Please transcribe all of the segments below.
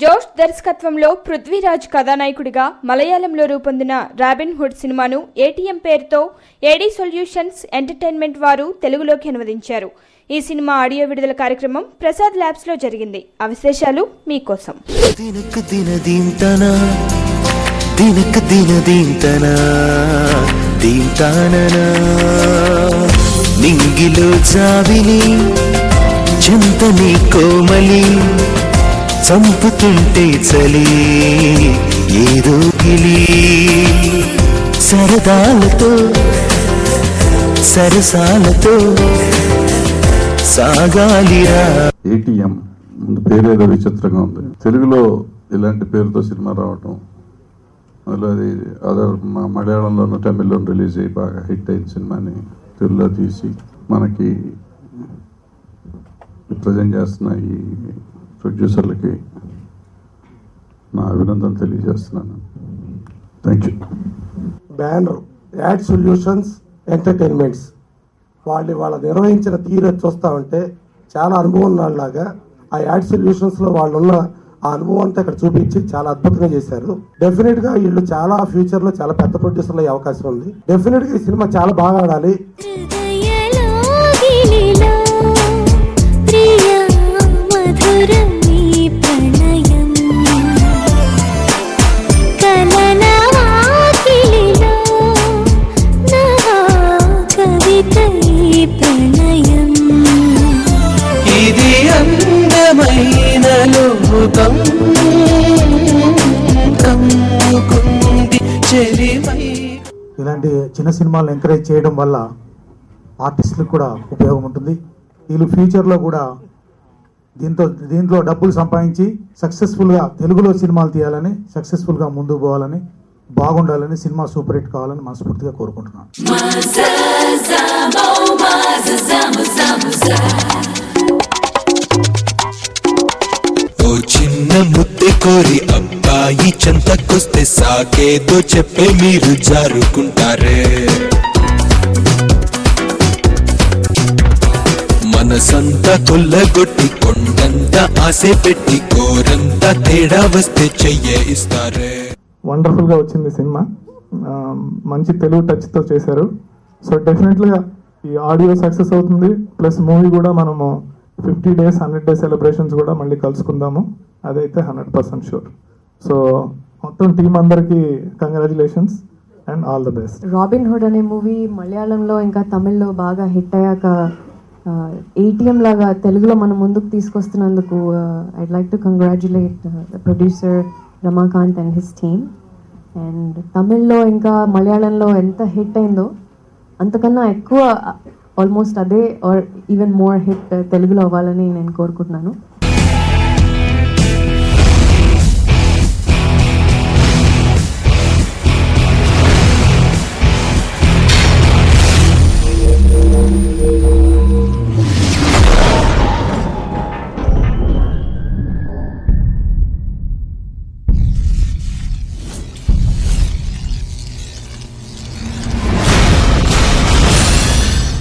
జోష్ దర్శకత్వంలో పృథ్వీరాజ్ కథానాయకుడిగా మలయాళంలో రూపొందిన రాబిన్ హుడ్ సినిమాను ఏటీఎం పేరుతో ఏడీ సొల్యూషన్స్ ఎంటర్టైన్మెంట్ వారు తెలుగులోకి అనువదించారు. ఈ సినిమా ఆడియో విడుదల కార్యక్రమం ప్రసాద్ ల్యాబ్స్ లో జరిగింది. ఆ విశేషాలు మీకోసం. చంపుతుంటే చలి ఏదో గిలి సరదాలతో సరసాలతో సాగాలిరా. ఏటీఎం పేరేదో విచిత్రంగా ఉంది. తెలుగులో ఇలాంటి పేరుతో సినిమా రావటం, అందులో అది మలయాళంలోనూ తమిళ్లోనూ రిలీజ్ అయ్యి బాగా హిట్ అయిన సినిమాని తెలుగులో తీసి మనకి రిప్రజెంట్ చేస్తున్న ఈ ప్రొడ్యూసర్లకి నా అభినందనలు తెలియజేస్తున్నాను. Thank you. Banner add solutions entertainments వాళ్ళ నిర్వహించిన తీరు చూస్తూ ఉంటే చాలా అనుభవం ఉన్నలాగా ఆ యాడ్ సొల్యూషన్స్లో వాళ్ళు ఉన్న ఆ అనుభవం అంతా ఇక్కడ చూపించి చాలా అద్భుతంగా చేశారు. డెఫినెట్గా వీళ్ళు చాలా ఫ్యూచర్లో చాలా పెద్ద ప్రొడ్యూసర్లు అయ్యే అవకాశం ఉంది. డెఫినెట్గా ఈ సినిమా చాలా బాగా ఆడాలి. ఇలాంటి చిన్న సినిమాలను ఎంకరేజ్ చేయడం వల్ల ఆర్టిస్టులకు కూడా ఉపయోగం ఉంటుంది. వీళ్ళు ఫ్యూచర్లో కూడా దీంట్లో డబ్బులు సంపాదించి సక్సెస్ఫుల్గా తెలుగులో సినిమాలు తీయాలని, సక్సెస్ఫుల్గా ముందుకు పోవాలని, బాగుండాలని, సినిమా సూపర్ హిట్ కావాలని మనస్ఫూర్తిగా కోరుకుంటున్నాను. చిన్న ముద్దె కోరి అబ్బాయి చెంతకొస్తే సాకేదో చెప్పే మీరు జారుకుంటారే. మనసంతా కొల్లగొట్టి కొండంతా ఆశే పెట్టి కోరంతా తేడా వస్తే చెయ్యే ఇస్తారే. వండర్ఫుల్ గా వచ్చింది సినిమా. మంచి తెలుగు టచ్ తో చేశారు. సో డెఫినెట్లీగా ఈ ఆడియో సక్సెస్ అవుతుంది. ప్లస్ మూవీ కూడా మనము 50 days 100 days సెలబ్రేషన్స్ కూడా మళ్ళీ కలుసుకుందాము. అదైతే 100% షూర్. సో మొత్తం టీం అందరికీ congratulations and all the best. Robin hood అనే మూవీ మలయాళంలో ఇంకా తమిళ్లో బాగా హిట్ అయ్యాక ఏటీఎం లాగా తెలుగులో మనం ముందుకు తీసుకొస్తున్నందుకు I'd like to congratulate the producer Ramakant and his team. And తమిళ్లో ఇంకా మలయాళంలో ఎంత హిట్ అయిందో అంతకన్నా ఎక్కువ ఆల్మోస్ట్ అదే ఆర్ ఈవెన్ మోర్ హిట్ తెలుగులో అవ్వాలని నేను కోరుకుంటున్నాను.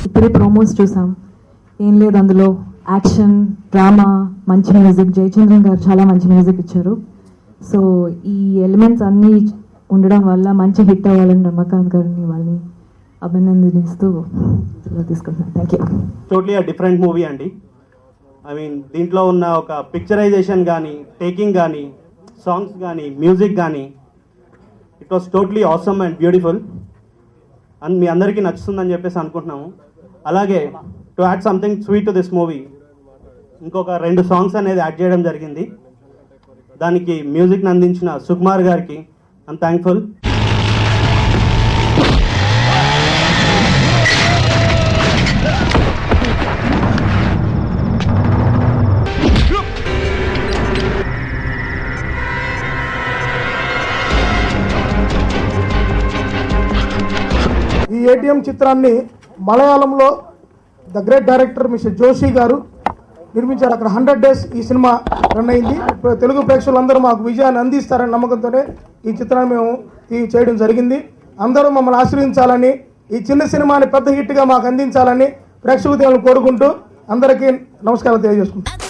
ఇప్పుడే ప్రోమోస్ చూసాం. ఏం లేదు, అందులో యాక్షన్, డ్రామా, మంచి మ్యూజిక్, జయచంద్రన్ గారు చాలా మంచి మ్యూజిక్ ఇచ్చారు. సో ఈ ఎలిమెంట్స్ అన్నీ ఉండడం వల్ల మంచి హిట్ అవ్వాలని రమాకాంత్ గారిని వాళ్ళని అభినందిస్తూ తీసుకుంటున్నాను. Thank you. Totally different movie అండి. ఐ మీన్ దీంట్లో ఉన్న ఒక పిక్చరైజేషన్ కానీ, టేకింగ్ కానీ, సాంగ్స్ కానీ, మ్యూజిక్ కానీ, it was totally awesome and beautiful and మీ అందరికీ నచ్చుతుందని చెప్పేసి అనుకుంటున్నాము. అలాగే to add something sweet to this movie ఇంకొక 2 సాంగ్స్ అనేది యాడ్ చేయడం జరిగింది. దానికి మ్యూజిక్ని అందించిన సుకుమార్ గారికి ఐమ్ థ్యాంక్ఫుల్. ఈ ఏటీఎం చిత్రాన్ని మలయాళంలో the great director mister Joshi గారు నిర్మించారు. అక్కడ 100 days ఈ సినిమా రన్ అయింది. తెలుగు ప్రేక్షకులందరూ మాకు విజయాన్ని అందిస్తారని నమ్మకంతోనే ఈ చిత్రాన్ని మేము చేయడం జరిగింది. అందరూ మమ్మల్ని ఆశీర్వదించాలని, ఈ చిన్న సినిమాని పెద్ద హిట్గా మాకు అందించాలని ప్రేక్షకులను కోరుకుంటూ అందరికీ నమస్కారం తెలియజేసుకుంటాం.